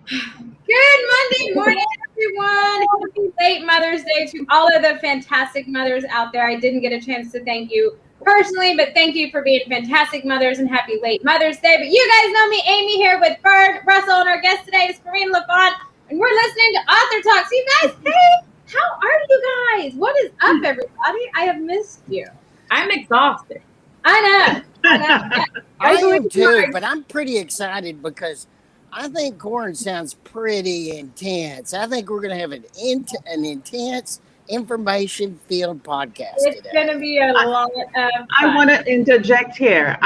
Good Monday morning, everyone. Happy late Mother's Day to all of the fantastic mothers out there. I didn't get a chance to thank you personally, but thank you for being fantastic mothers and happy late Mother's Day. But you guys know me, Amy, here with Fern, Russell, and our guest today is Corine La Font, and we're listening to Author Talk. So you guys, hey, how are you guys? What is up, everybody? I have missed you. I'm exhausted. I know. I am too, but I'm pretty excited because I think Corine sounds pretty intense. I think we're going to have an intense information-filled podcast It's today. going to be a lot of fun. I want to interject here.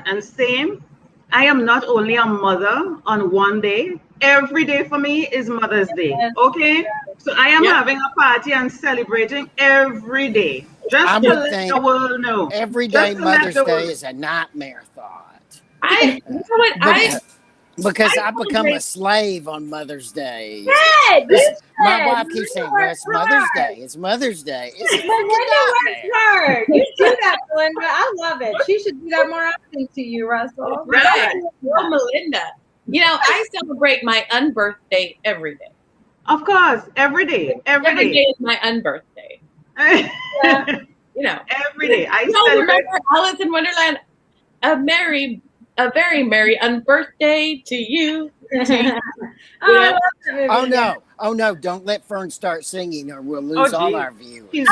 And same. I am not only a mother on one day. Every day for me is Mother's Day. Okay? So I am having a party and celebrating every day. Just to let the world know. Every day Mother's Day is a nightmare thought. Because I become a slave on Mother's Day. My wife keeps saying, well, it's Mother's Day. It's Mother's Day. It's Melinda works hard. You do that, Melinda. I love it. She should do that more often to you, Russell. Right. Well, Melinda, I celebrate my unbirthday every day. Of course, every day. Every day is my unbirthday. Every day. I celebrate. Remember Alice in Wonderland? A very merry unbirthday to you. Oh no! Don't let Fern start singing, or we'll lose all our viewers. Fern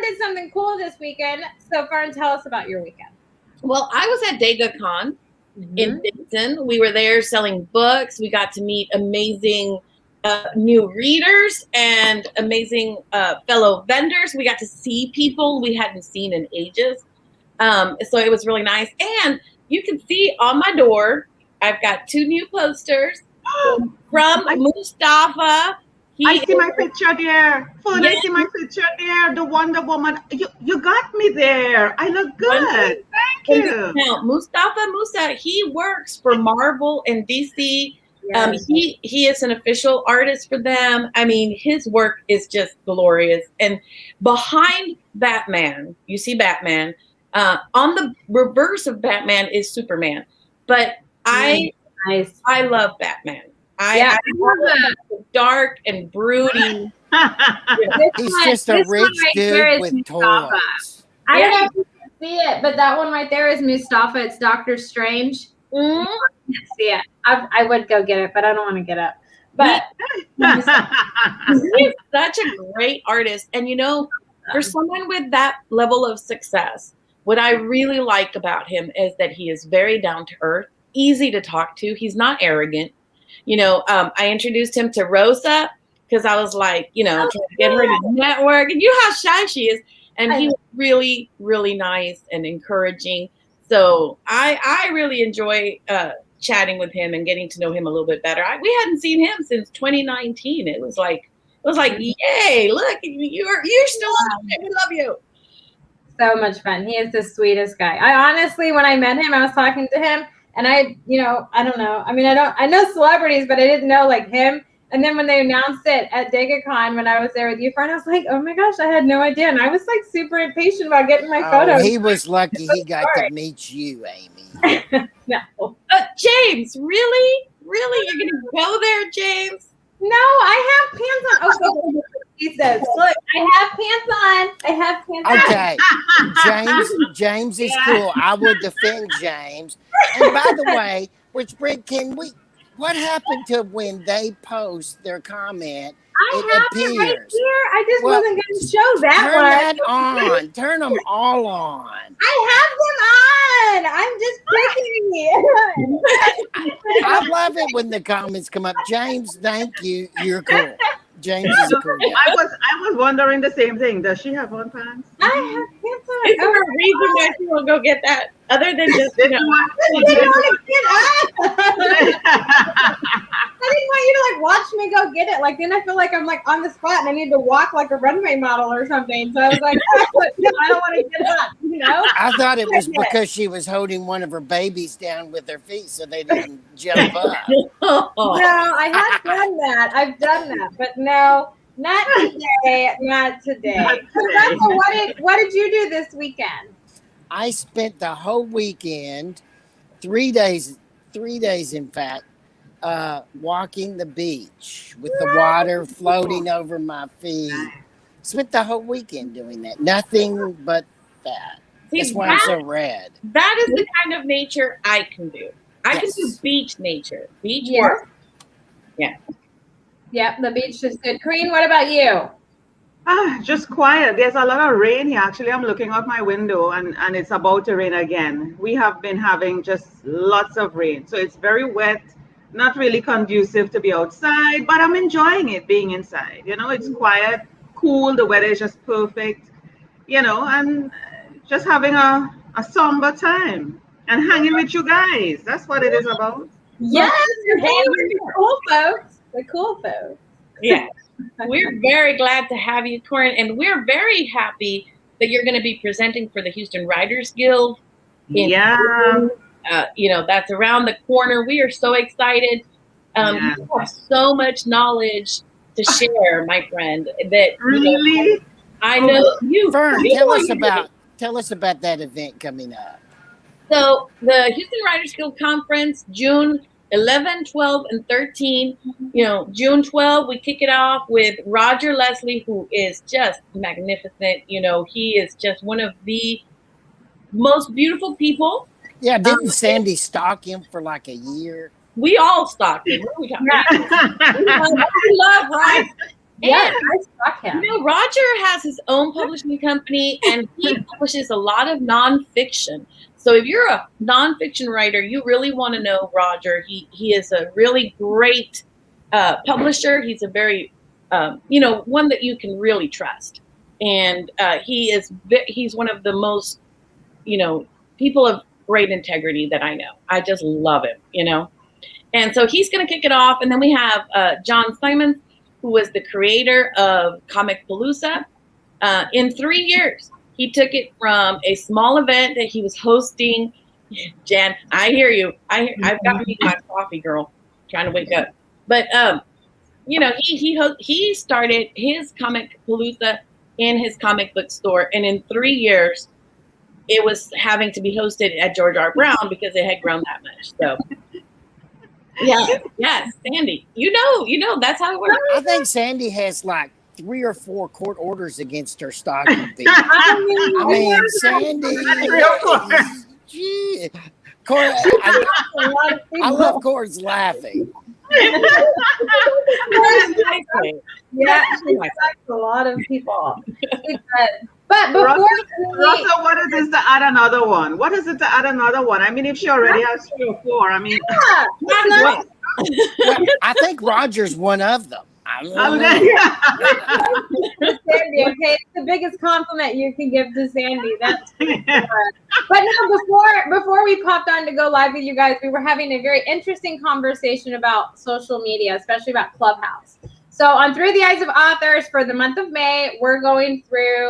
did something cool this weekend. So Fern, tell us about your weekend. Well, I was at DegaCon in Dayton. We were there selling books. We got to meet amazing new readers and amazing fellow vendors. We got to see people we hadn't seen in ages. So it was really nice. And you can see on my door, I've got 2 new posters from Mustafa. I see my picture there. I see my picture there. The Wonder Woman. You got me there. I look good. Thank you. Now, Musa, he works for Marvel and DC. Yes. He is an official artist for them. I mean, his work is just glorious. And behind Batman, you see Batman. On the reverse of Batman is Superman. But I love Batman. I love the dark and brooding. He's just a rich dude with toys. I don't know if you can see it, but that one right there is Mustafa. It's Doctor Strange. I can't see it. I would go get it, but I don't want to get up. But he's such a great artist. And for someone with that level of success, what I really like about him is that he is very down to earth, easy to talk to. He's not arrogant. I introduced him to Rosa because I was like, trying to get her to network. And you know how shy she is. And he was really, really nice and encouraging. So I really enjoy chatting with him and getting to know him a little bit better. We hadn't seen him since 2019. It was like, yay! Look, you're still on it. We love you. So much fun. He is the sweetest guy. I honestly, when I met him, I was talking to him, and I don't know. I mean, I know celebrities, but I didn't know like him. And then when they announced it at DegaCon, when I was there with you, Fern, I was like, oh my gosh, I had no idea. And I was like super impatient about getting my photos. He was lucky he got to meet you, Amy. No. James, really? Really? You're going to go there, James? No, I have pants on. Oh, he says, look, I have pants on. Okay. James is cool. I will defend James. And by the way, what happened to when they post their comment? I have it right here. I just wasn't going to show that one. Turn them all on. I have them on. I'm just clicking. I love it when the comments come up. James, thank you. You're cool. James is a cool guy. I was wondering the same thing. Does she have on pants? I have pants on. Is there a reason why she will go get that? Other than just, I didn't want you to like watch me go get it. Like then I feel like I'm like on the spot and I need to walk like a runway model or something. So I was like, I don't want to get up. I thought it was because she was holding one of her babies down with her feet so they didn't jump up. No, I have done that. I've done that, but no, not today. Not today. So Russell, what did you do this weekend? I spent the whole weekend, 3 days, in fact, walking the beach with the water floating over my feet. Spent the whole weekend doing that. Nothing but that. See, That's why I'm so red. That is the kind of nature I can do. I can do Yes. beach nature. Beach Yes. work. Yeah. Yep, the beach is good. Corine, what about you? Just quiet. There's a lot of rain here. Actually, I'm looking out my window and it's about to rain again. We have been having just lots of rain. So it's very wet, not really conducive to be outside, but I'm enjoying it being inside. It's quiet, cool. The weather is just perfect, and just having a somber time and hanging with you guys. That's what it is about. Yes, you're hanging with the cool folks. The cool folks. Yeah. We're very glad to have you, Corinne, and we're very happy that you're going to be presenting for the Houston Writers Guild. Yeah. That's around the corner. We are so excited. Yeah. You have so much knowledge to share, my friend. That Really? I know you. Fern, tell us about that event coming up. So the Houston Writers Guild Conference, June 11, 12, and 13. June 12, we kick it off with Roger Leslie, who is just magnificent. He is just one of the most beautiful people. Yeah, didn't Sandy stalk him for like a year? We all stalked him. What are we talking about? We love Roger. Yeah, I stalk him. Roger has his own publishing company, and he publishes a lot of nonfiction. So if you're a nonfiction writer, you really want to know Roger. He is a really great publisher. He's a very, one that you can really trust. And he's one of the most, people of great integrity that I know. I just love him, And so he's going to kick it off. And then we have John Simons, who was the creator of Comic Palooza. In 3 years, he took it from a small event that he was hosting. Jan, I hear you. I've got me my coffee, girl. Trying to wake up. But he started his Comic Palooza in his comic book store, and in 3 years, it was having to be hosted at George R. Brown because it had grown that much. So. Yes, Sandy. That's how it works. I think Sandy has like 3 or 4 court orders against her stalking people. I mean, Sandy. 3 or 4. Gee. Cor, I love Cord's laughing. Yeah, she likes a lot of people. But before Russell, what is this to add another one? What is it to add another one? I mean, if she already has 3 or 4, I mean, Well, I think Roger's one of them. Sandy, okay, it's the biggest compliment you can give to Sandy. That's but no, before we popped on to go live with you guys, we were having a very interesting conversation about social media, especially about Clubhouse. So on Through the Eyes of Authors for the month of May, we're going through,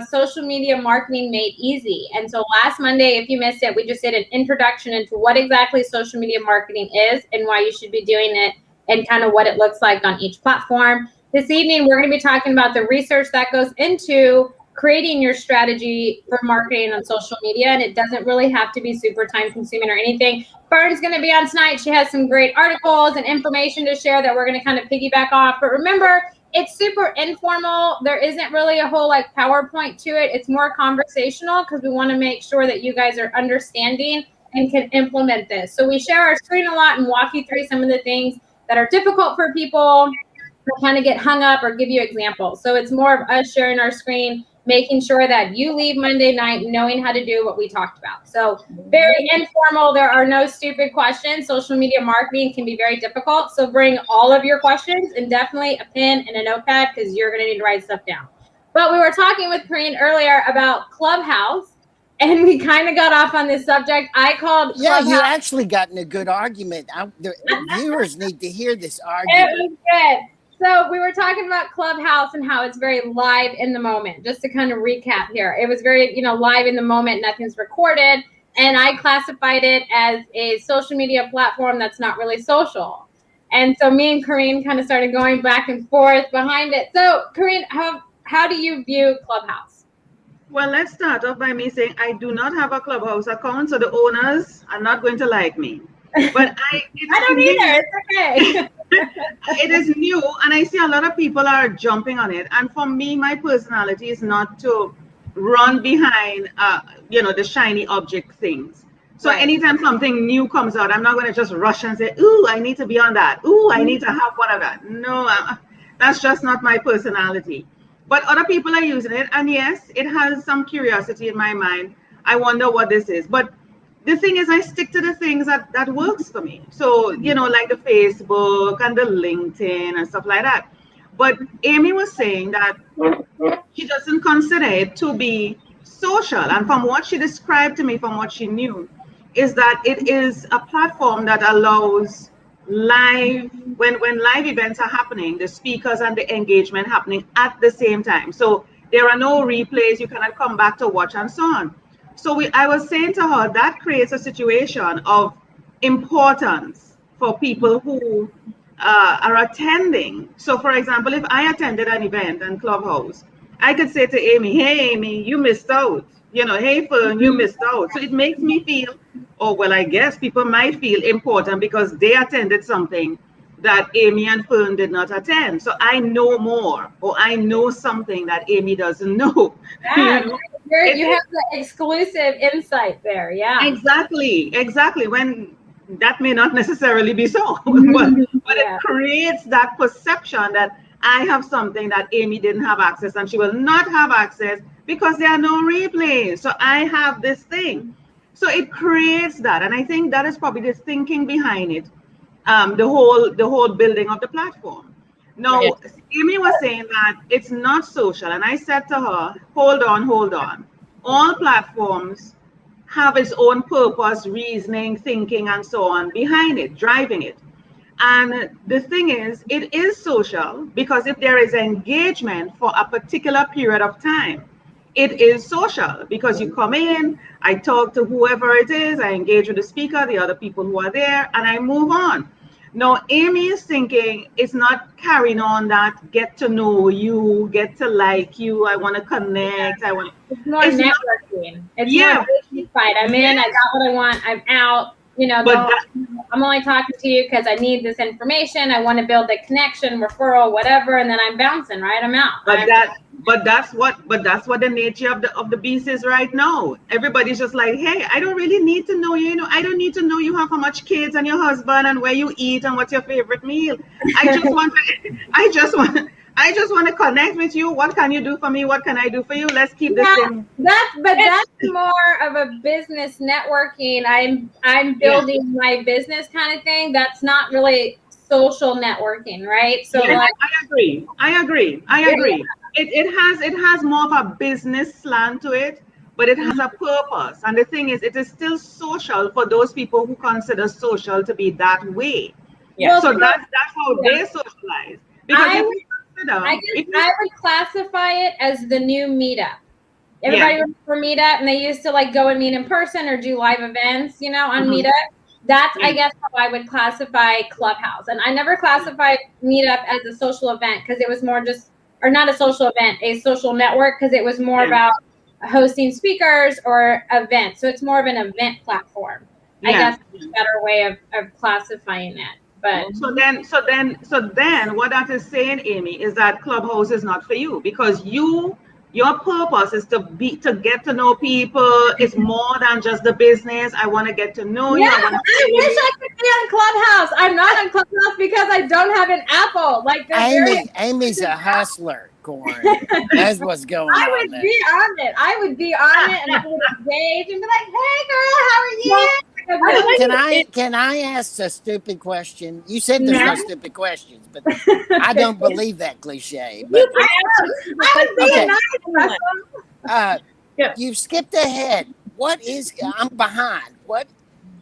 social media marketing made easy. And so last Monday, if you missed it, we just did an introduction into what exactly social media marketing is and why you should be doing it and kind of what it looks like on each platform. This evening, we're going to be talking about the research that goes into creating your strategy for marketing on social media. And it doesn't really have to be super time consuming or anything. Fern's going to be on tonight. She has some great articles and information to share that we're going to kind of piggyback off. But remember, it's super informal. There isn't really a whole PowerPoint to it. It's more conversational because we want to make sure that you guys are understanding and can implement this. So we share our screen a lot and walk you through some of the things that are difficult for people to kind of get hung up or give you examples. So it's more of us sharing our screen, making sure that you leave Monday night knowing how to do what we talked about. So very informal. There are no stupid questions. Social media marketing can be very difficult. So bring all of your questions and definitely a pen and a notepad because you're going to need to write stuff down. But we were talking with Corine earlier about Clubhouse, and we kind of got off on this subject. I called Clubhouse. You actually got in a good argument. The viewers need to hear this argument. It was good. So we were talking about Clubhouse and how it's very live in the moment. Just to kind of recap here, it was very, live in the moment. Nothing's recorded, and I classified it as a social media platform that's not really social. And so me and Corine kind of started going back and forth behind it. So Corine, how do you view Clubhouse? Well, let's start off by me saying I do not have a Clubhouse account, so the owners are not going to like me. But it's I don't new. either. It's okay. It is new, and I see a lot of people are jumping on it. And for me, my personality is not to run behind, the shiny object things. So Right. anytime something new comes out, I'm not going to just rush and say, "Ooh, I need to be on that. Ooh, I need to have one of that." No, that's just not my personality. But other people are using it, and yes, it has some curiosity in my mind. I wonder what this is, but the thing is I stick to the things that works for me. So like the Facebook and the LinkedIn and stuff like that. But Amy was saying that she doesn't consider it to be social, and from what she described to me, from what she knew, is that it is a platform that allows live, when live events are happening, the speakers and the engagement happening at the same time. So there are no replays, you cannot come back to watch and so on. So I was saying to her that creates a situation of importance for people who are attending. So, for example, if I attended an event in Clubhouse, I could say to Amy, "Hey, Amy, you missed out. Hey, Fern, you missed out." So it makes me feel, oh, well, I guess people might feel important because they attended something that Amy and Fern did not attend. So I know more, or I know something that Amy doesn't know. Yeah, you have the exclusive insight there. Yeah. Exactly. When that may not necessarily be so, but Yeah. it creates that perception that I have something that Amy didn't have access, and she will not have access because there are no replays. So I have this thing. So it creates that, and I think that is probably the thinking behind it, the whole building of the platform. Now, Right. Amy was saying that it's not social, and I said to her, hold on. All platforms have its own purpose, reasoning, thinking, and so on behind it, driving it. And the thing is, it is social because if there is engagement for a particular period of time, it is social because you come in, I talk to whoever it is, I engage with the speaker, the other people who are there, and I move on. Now, Amy is thinking it's not carrying on that get to know you, get to like you, I want to connect, It's more it's not, networking. It's yeah, more business fight. I'm in, I got what I want, I'm out. but I'm only talking to you because I need this information. I want to build a connection, referral, whatever, and then I'm bouncing, right? I'm out. But that's what the nature of the beast is right now. Everybody's just like, hey, I don't really need to know you. I don't need to know you have how much kids and your husband and where you eat and what's your favorite meal. I just want to connect with you. What can you do for me? What can I do for you? Let's keep this in. That's more of a business networking. I'm building my business kind of thing. That's not really social networking, right? So Yes, like, I agree. It has more of a business slant to it, but it has a purpose. And the thing is, it is still social for those people who consider social to be that way. Yeah. So that's how they socialize. Because if you consider, I would classify it as the new meetup. Everybody remember Meetup, and they used to like go and meet in person or do live events, on Meetup. That's, I guess, how I would classify Clubhouse. And I never classified Meetup as a social event because it was more just, or not a social event, a social network, because it was more about hosting speakers or events. So it's more of an event platform. I guess is a better way of classifying it. But so then what that is saying, Amy, is that Clubhouse is not for you because your purpose is to get to know people. It's more than just the business. I want to get to know you. I wish I could be on Clubhouse. I'm not on Clubhouse because I don't have an Apple. Like Amy's a hustler, Corine. That's what's going on. I would be on it. I would be on it, and I would engage and be like, "Hey, girl, how are you?" Can I ask a stupid question? You said there's no stupid questions, but I don't believe that cliche. But you've skipped ahead. I'm behind.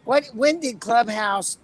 When did Clubhouse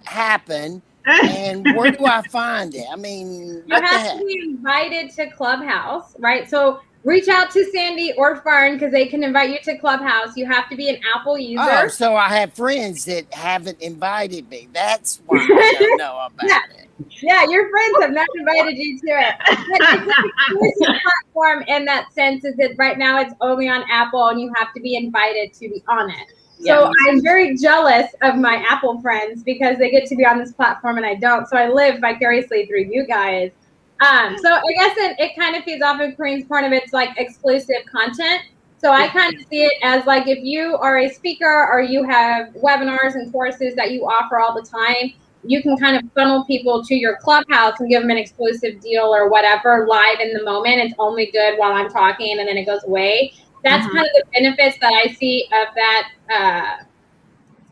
happen? And where do I find it? I mean, you have to be invited to Clubhouse, right? So reach out to Sandy or Fern because they can invite you to Clubhouse. You have to be an Apple user. Oh, so I have friends that haven't invited me. That's why I don't know about it. Yeah, your friends have not invited you to it. But it's an exclusive platform in that sense, is that right now it's only on Apple and you have to be invited to be on it. So I'm very jealous of my Apple friends because they get to be on this platform and I don't. So I live vicariously through you guys. So I guess it kind of feeds off of Corine's point of it's like exclusive content. So I kind of see it as like if you are a speaker or you have webinars and courses that you offer all the time, you can kind of funnel people to your Clubhouse and give them an exclusive deal or whatever live in the moment. It's only good while I'm talking and then it goes away. That's kind of the benefits that I see of that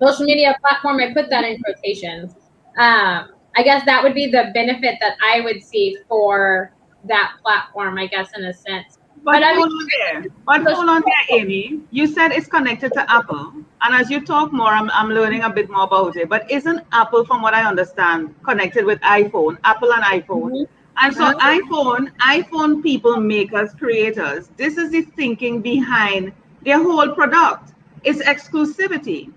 social media platform. I put that in quotations. I guess that would be the benefit that I would see for that platform, I guess, in a sense. But hold on there, Amy. You said it's connected to Apple. And as you talk more, I'm learning a bit more about it. But isn't Apple, from what I understand, connected with iPhone, Apple and iPhone? And so iPhone people, makers, creators, this is the thinking behind their whole product. It's exclusivity.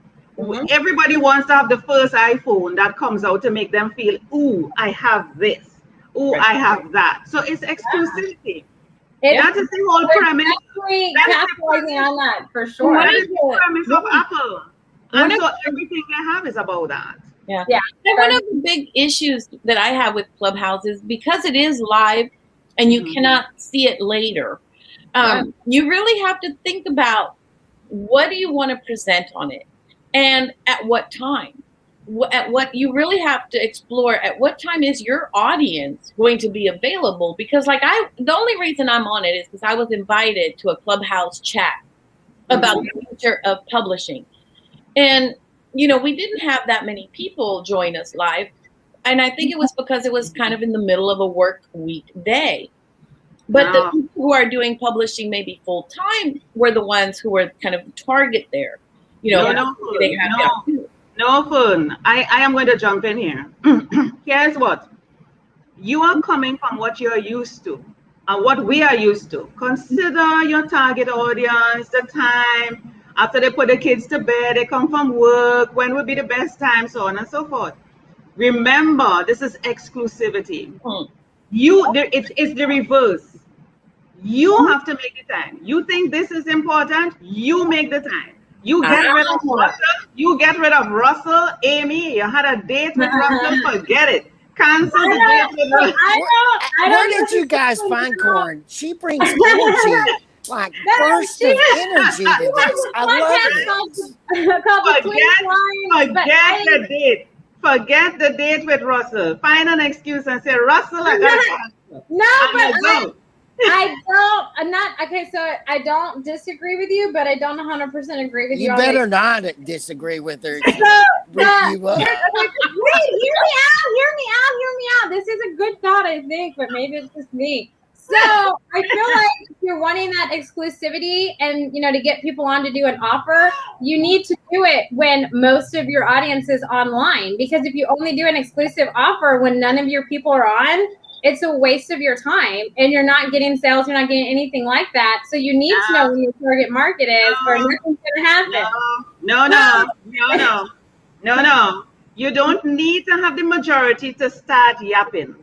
Everybody wants to have the first iPhone that comes out to make them feel, ooh, I have this. Ooh, I have that. So it's exclusivity. That is the whole premise. Capitalizing on that for sure. That is the premise of Apple. And so everything they have is about that. Yeah. And one of the big issues that I have with Clubhouse is because it is live and you cannot see it later, you really have to think about what do you want to present on it and at what time. At what you really have to explore, at what time is your audience going to be available? Because the only reason I'm on it is because I was invited to a Clubhouse chat about the future of publishing. And, we didn't have that many people join us live. And I think it was because it was kind of in the middle of a work week day. But the people who are doing publishing maybe full time were the ones who were kind of target there. No fun. I am going to jump in here. Here's what. You are coming from what you're used to and what we are used to. Consider your target audience, the time. After they put the kids to bed, they come from work. When would be the best time, so on and so forth. Remember, this is exclusivity. It's the reverse. You have to make the time. You think this is important, you make the time. You get rid of Russell. You get rid of Russell. Amy, you had a date with Russell. Forget it. Cancel the date with Russell. Where did you guys find Corine? She brings energy, like burst of energy to this. I love it. Forget the date. Forget the date with Russell. Find an excuse and say, Russell, I got to I don't disagree with you, but I don't 100% agree with you. You better not disagree with her. Wait, hear me out. This is a good thought, I think, but maybe it's just me. So I feel like if you're wanting that exclusivity and, to get people on to do an offer, you need to do it when most of your audience is online. Because if you only do an exclusive offer when none of your people are on, it's a waste of your time and you're not getting sales. You're not getting anything like that. So you need to know when your target market is or nothing's going to happen. No. You don't need to have the majority to start yapping.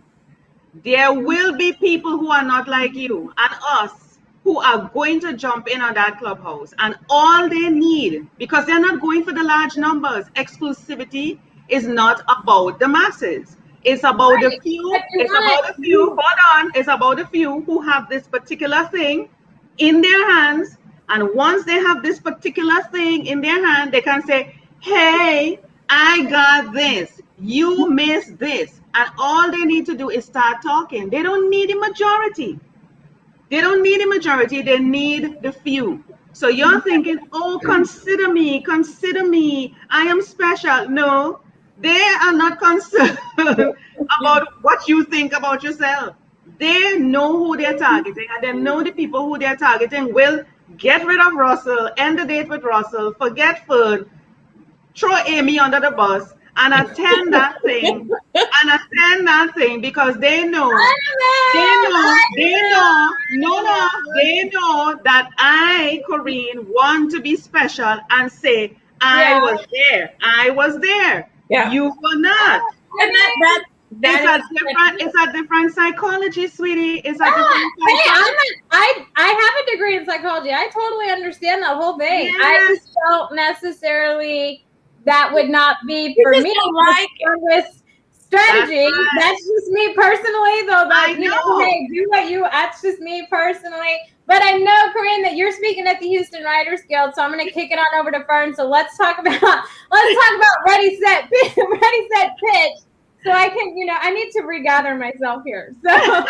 There will be people who are not like you and us who are going to jump in on that Clubhouse. And all they need, because they're not going for the large numbers, exclusivity is not about the masses. It's about the few. It's about the few. Hold on. It's about the few who have this particular thing in their hands. And once they have this particular thing in their hand, they can say, hey, I got this. You missed this. And all they need to do is start talking. They don't need a majority. They don't need a majority. They need the few. So you're thinking, oh, consider me. I am special. No. They are not concerned about what you think about yourself. They know who they're targeting, and they know the people who they're targeting will get rid of Russell, end the date with Russell, forget Fern, throw Amy under the bus, and attend that thing because they know that I, Corine, want to be special and say, I was there. Yeah. You were not. And it's a different psychology, sweetie. It's a different psychology. I have a degree in psychology. I totally understand that whole thing. Yes. I just don't necessarily, that would not be for me. This strategy. That's just me personally, though. That you know, hey, do what you. That's just me personally. But I know, Corine, that you're speaking at the Houston Writers Guild, so I'm going to kick it on over to Fern. So let's talk about Ready, Set, Pitch. So I can, you know, I need to regather myself here. So I'm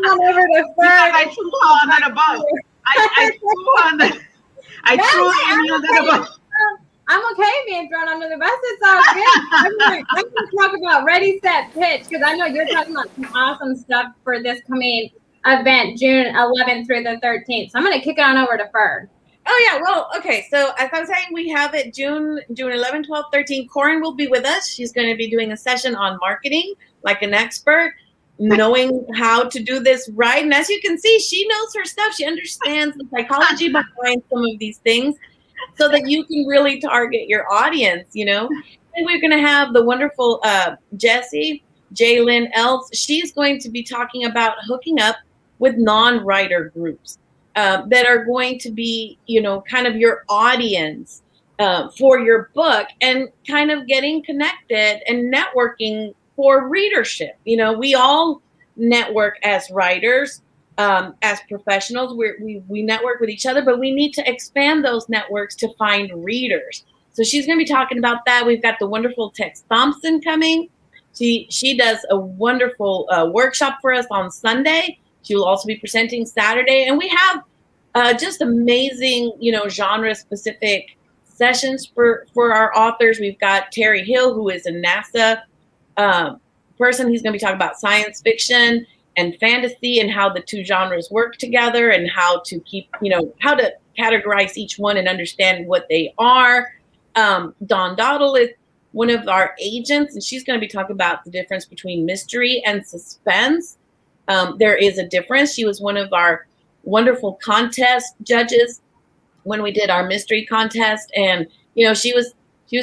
on over to Fern. I threw her under the bus. I threw her under the bus. I'm okay being thrown under the bus. It's all good. I'm going to talk about Ready, Set, Pitch, because I know you're talking about some awesome stuff for this coming event, June 11th through the 13th. So I'm going to kick it on over to Fern. Oh, yeah. Well, okay. So as I was saying, we have it June 11, 12, 13. Corinne will be with us. She's going to be doing a session on marketing like an expert, knowing how to do this right. And as you can see, she knows her stuff. She understands the psychology behind some of these things so that you can really target your audience, you know. And we're going to have the wonderful Jessie, Jalen Ells. She's going to be talking about hooking up with non-writer groups. That are going to be, you know, kind of your audience for your book and kind of getting connected and networking for readership. You know, we all network as writers, as professionals. We network with each other, but we need to expand those networks to find readers. So she's going to be talking about that. We've got the wonderful Tex Thompson coming. She does a wonderful workshop for us on Sunday. She will also be presenting Saturday, and we have just amazing, you know, genre-specific sessions for our authors. We've got Terry Hill, who is a NASA person. He's going to be talking about science fiction and fantasy and how the two genres work together and how to keep, you know, how to categorize each one and understand what they are. Dawn Dowdle is one of our agents, and she's going to be talking about the difference between mystery and suspense. There is a difference. She was one of our wonderful contest judges when we did our mystery contest. And, you know, she was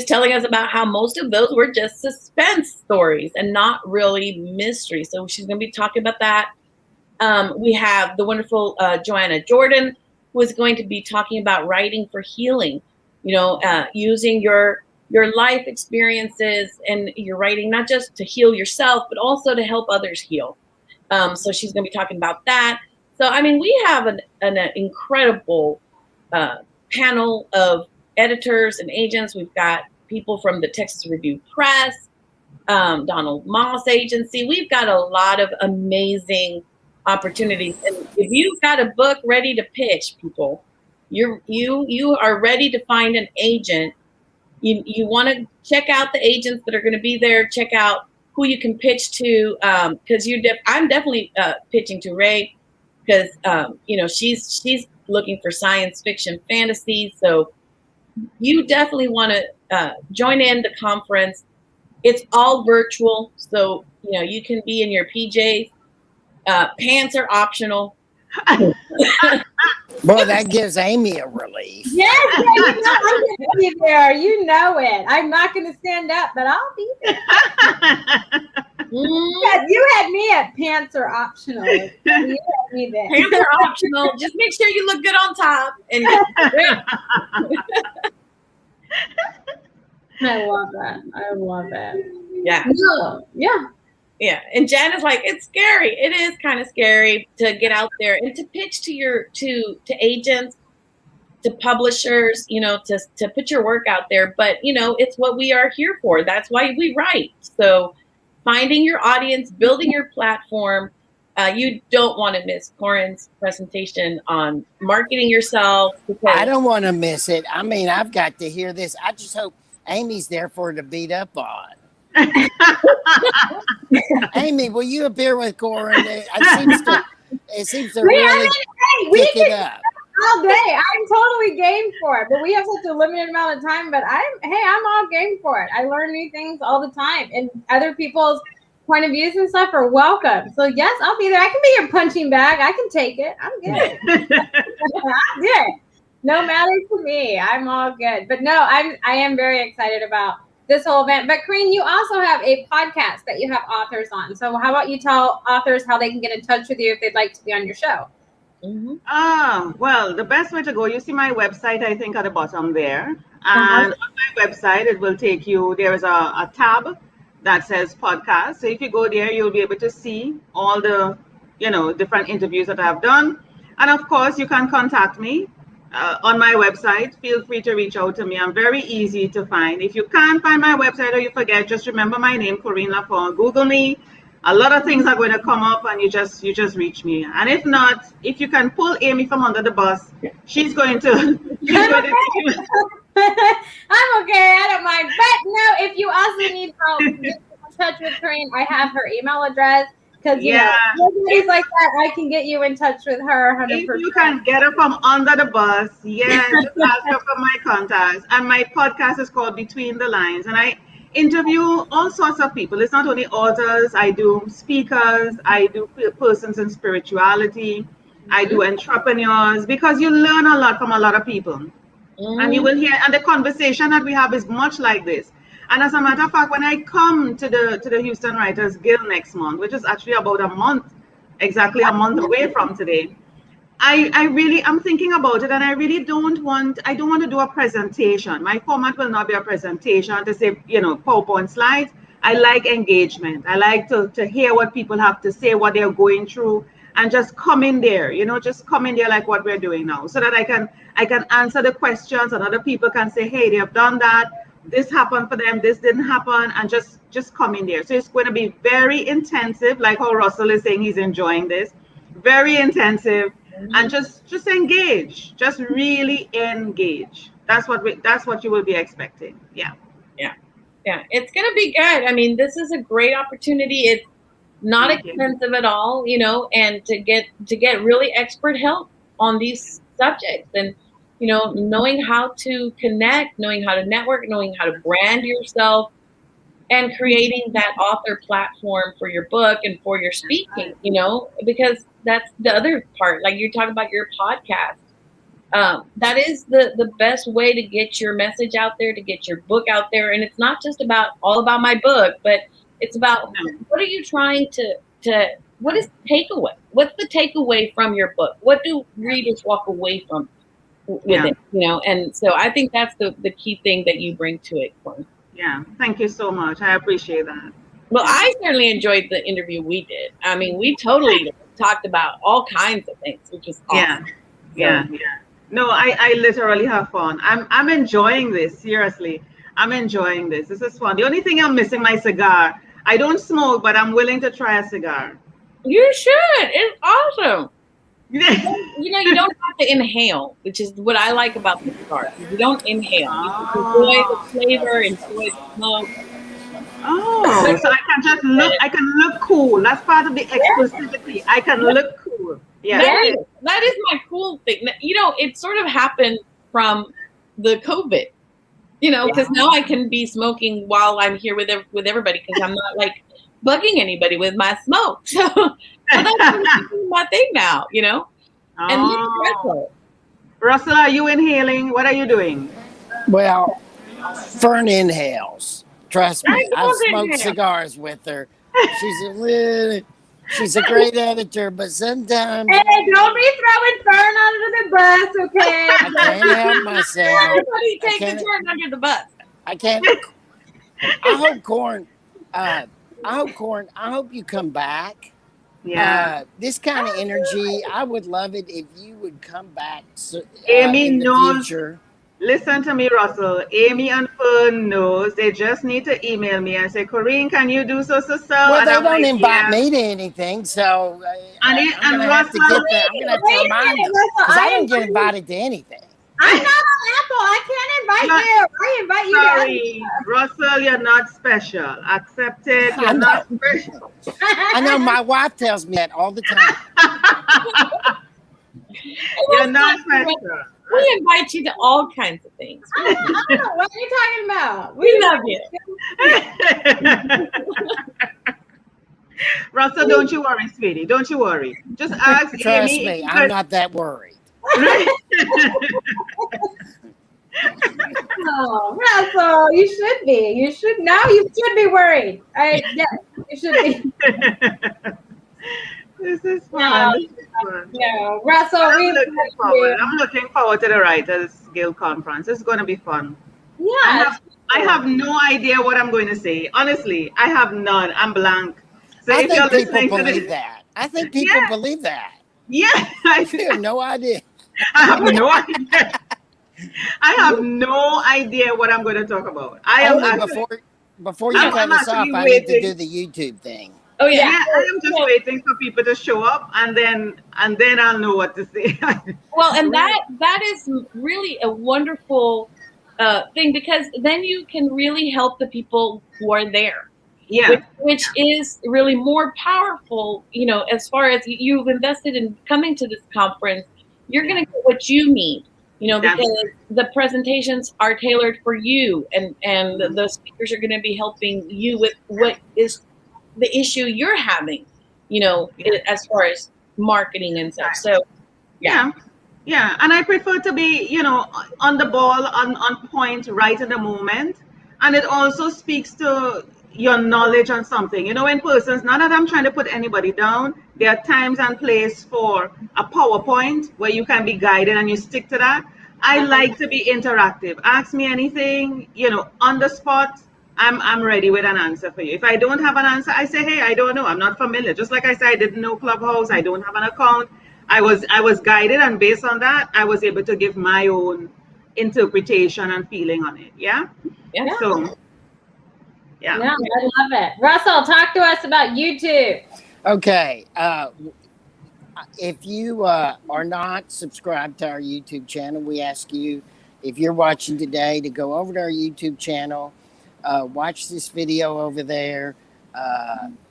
telling us about how most of those were just suspense stories and not really mystery. So she's going to be talking about that. We have the wonderful Joanna Jordan, who is going to be talking about writing for healing, you know, using your life experiences and your writing, not just to heal yourself, but also to help others heal. So she's going to be talking about that. So, I mean, we have an incredible panel of editors and agents. We've got people from the Texas Review Press, Donald Moss Agency. We've got a lot of amazing opportunities. And if you've got a book ready to pitch, people, you are ready to find an agent. You want to check out the agents that are going to be there. Check out who you can pitch to, because I'm definitely pitching to Ray, because you know, she's looking for science fiction fantasy. So you definitely want to join in the conference. It's all virtual, so you know you can be in your PJs. Pants are optional. Boy, that gives Amy a relief. Yes, I'm going to be there. You know it. I'm not going to stand up, but I'll be there. You had me at pants are optional. You had me there. Pants are optional. Just make sure you look good on top. And I love that. I love it. Yeah. No, yeah. Yeah. And Jen is like, it's scary. It is kind of scary to get out there and to pitch to agents, to publishers, you know, to put your work out there. But, you know, it's what we are here for. That's why we write. So finding your audience, building your platform. You don't want to miss Corinne's presentation on marketing yourself. I don't want to miss it. I mean, I've got to hear this. I just hope Amy's there for her to beat up on. Amy, will you appear with Corinne? It seems to really pick it up. all day. I'm totally game for it. But we have such a limited amount of time. But I'm all game for it. I learn new things all the time, and other people's point of views and stuff are welcome. So yes, I'll be there. I can be your punching bag. I can take it. I'm good. I'm good. No matter to me. I'm all good. But no, I am very excited about this whole event. But Corine, you also have a podcast that you have authors on. So how about you tell authors how they can get in touch with you if they'd like to be on your show? Well, the best way to go, you see my website, I think, at the bottom there. And on my website, it will take you, there is a tab that says podcast. So if you go there, you'll be able to see all the, different interviews that I've done. And of course, you can contact me on my website. Feel free to reach out to me. I'm very easy to find. If you can't find my website or you forget, just remember my name, Corine La Font. Google me. A lot of things are going to come up, and you just reach me. And if not, if you can pull Amy from under the bus, she's going to. I'm okay. I don't mind. But no, if you also need help, get in touch with Corine. I have her email address. Because, ladies like that, I can get you in touch with her 100%. If you can get her from under the bus, just ask her for my contacts. And my podcast is called Between the Lines. And I interview all sorts of people. It's not only authors. I do speakers. I do persons in spirituality. I do entrepreneurs. Because you learn a lot from a lot of people. And you will hear, and the conversation that we have is much like this. And as a matter of fact, when I come to the Houston Writers Guild next month, which is actually about exactly a month away from today, I'm thinking about it, and I really don't want to do a presentation. My format will not be a presentation to say, PowerPoint slides. I like engagement. I like to hear what people have to say, what they're going through, and just come in there, just come in there like what we're doing now, so that I can answer the questions, and other people can say, hey, they have done that. This happened for them, this didn't happen, and just come in there. So it's going to be very intensive, like how Russell is saying he's enjoying this. Very intensive, and just engage. Just really engage. That's what you will be expecting. Yeah. It's going to be good. I mean, this is a great opportunity. It's not expensive at all, and to get really expert help on these subjects, and knowing how to connect, knowing how to network, knowing how to brand yourself, and creating that author platform for your book and for your speaking, because that's the other part. Like you're talking about your podcast. That is the best way to get your message out there, to get your book out there. And it's not just all about my book, but it's about what are you trying to what is the takeaway? What's the takeaway from your book? What do readers walk away from with it, and so I think that's the key thing that you bring to it, Corine. Yeah, thank you so much. I appreciate that. Well, I certainly enjoyed the interview we did. I mean, we totally talked about all kinds of things, which is awesome. Yeah. No, I literally have fun. I'm enjoying this. Seriously, I'm enjoying this. This is fun. The only thing I'm missing, my cigar. I don't smoke, but I'm willing to try a cigar. You should. It's awesome. You don't have to inhale, which is what I like about the cigar. You don't inhale. You enjoy the flavor, enjoy the smoke. Oh, so I can just look. I can look cool. That's part of the exclusivity. I can look cool. Yeah, that is my cool thing. It sort of happened from the COVID. Because now I can be smoking while I'm here with everybody, because I'm not like bugging anybody with my smoke. So that's my thing now, And Russell, are you inhaling? What are you doing? Well, Fern inhales. Trust me, I've smoked cigars with her. She's a great editor, but sometimes hey, don't be throwing Fern under the bus, okay? I can't help myself. Everybody take a turn under the bus. I can't. I hope you come back. Yeah. This kind of energy, I would love it if you would come back. Amy in the knows. future. Listen to me, Russell. Amy and Fern knows. They just need to email me and say, Corine, can you do so? Well, they don't invite me to anything, so I'm going to have to get that. I'm going to have to remind them, because I don't get invited to anything. I'm not on Apple. I can't invite you. I invite you. Sorry, Russell, you're not special. Accept it. You're not special. I know. My wife tells me that all the time. You're not special. We invite you to all kinds of things. I don't know what you're talking about. We love you. Russell, don't you worry, sweetie. Don't you worry. Just ask Trust Amy. me, I'm not that worried. Oh, Russell, you should be. You should be worried. Yes, you should be. This is fun. This is fun. No, Russell, I'm looking forward to the Writers Guild Conference. It's going to be fun. Yeah. I have no idea what I'm going to say. Honestly, I have none. I'm blank. So I if you're think people listening to believe this, that. I think people believe that. yeah, I have no idea. I have no idea. I have no idea what I'm going to talk about. Before you cut us off, I need to do the YouTube thing. Oh yeah. I am just waiting for people to show up, and then I'll know what to say. Well, and that is really a wonderful thing, because then you can really help the people who are there. Yeah. Which is really more powerful, as far as you've invested in coming to this conference, you're going to get what you need, because the presentations are tailored for you, and the speakers are going to be helping you with what is the issue you're having, as far as marketing and stuff. So, yeah. And I prefer to be, on the ball, on point, right in the moment. And it also speaks to your knowledge on something. When persons, not that I'm trying to put anybody down, there are times and place for a PowerPoint where you can be guided and you stick to that. I like to be interactive. Ask me anything, on the spot. I'm ready with an answer for you. If I don't have an answer, I say, hey, I don't know. I'm not familiar. Just like I said, I didn't know Clubhouse. I don't have an account. I was guided, and based on that, I was able to give my own interpretation and feeling on it. Yeah. So, yeah. No, I love it. Russell, talk to us about YouTube. Okay. If you are not subscribed to our YouTube channel, we ask you, if you're watching today, to go over to our YouTube channel, watch this video over there,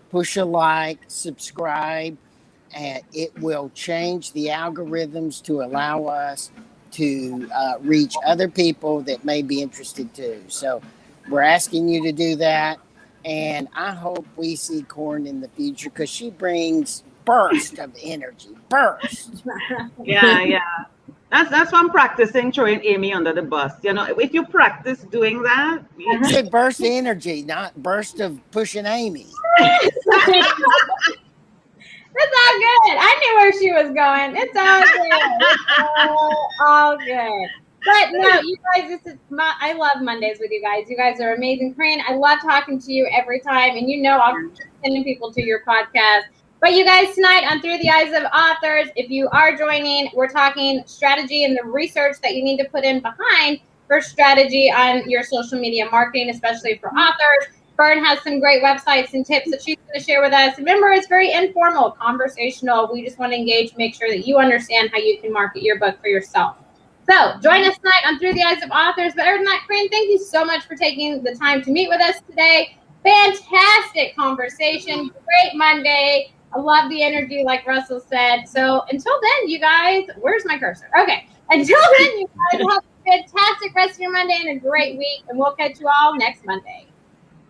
push a like, subscribe, and it will change the algorithms to allow us to reach other people that may be interested too. So we're asking you to do that. And I hope we see Corine in the future, because she brings burst of energy. Yeah. That's why I'm practicing throwing Amy under the bus. If you practice doing that. You said burst of energy, not burst of pushing Amy. It's all good. I knew where she was going. It's all good. It's all good. But no, you guys, I love Mondays with you guys. You guys are amazing. Corine, I love talking to you every time. And I'll keep sending people to your podcast. But you guys, tonight on Through the Eyes of Authors, if you are joining, we're talking strategy and the research that you need to put in behind for strategy on your social media marketing, especially for authors. Fern has some great websites and tips that she's going to share with us. Remember, it's very informal, conversational. We just want to engage, make sure that you understand how you can market your book for yourself. So join us tonight on Through the Eyes of Authors. But other than that, Corine, thank you so much for taking the time to meet with us today. Fantastic conversation. Great Monday. I love the energy, like Russell said. So until then, you guys, where's my cursor? Okay. Until then, you guys have a fantastic rest of your Monday and a great week. And we'll catch you all next Monday.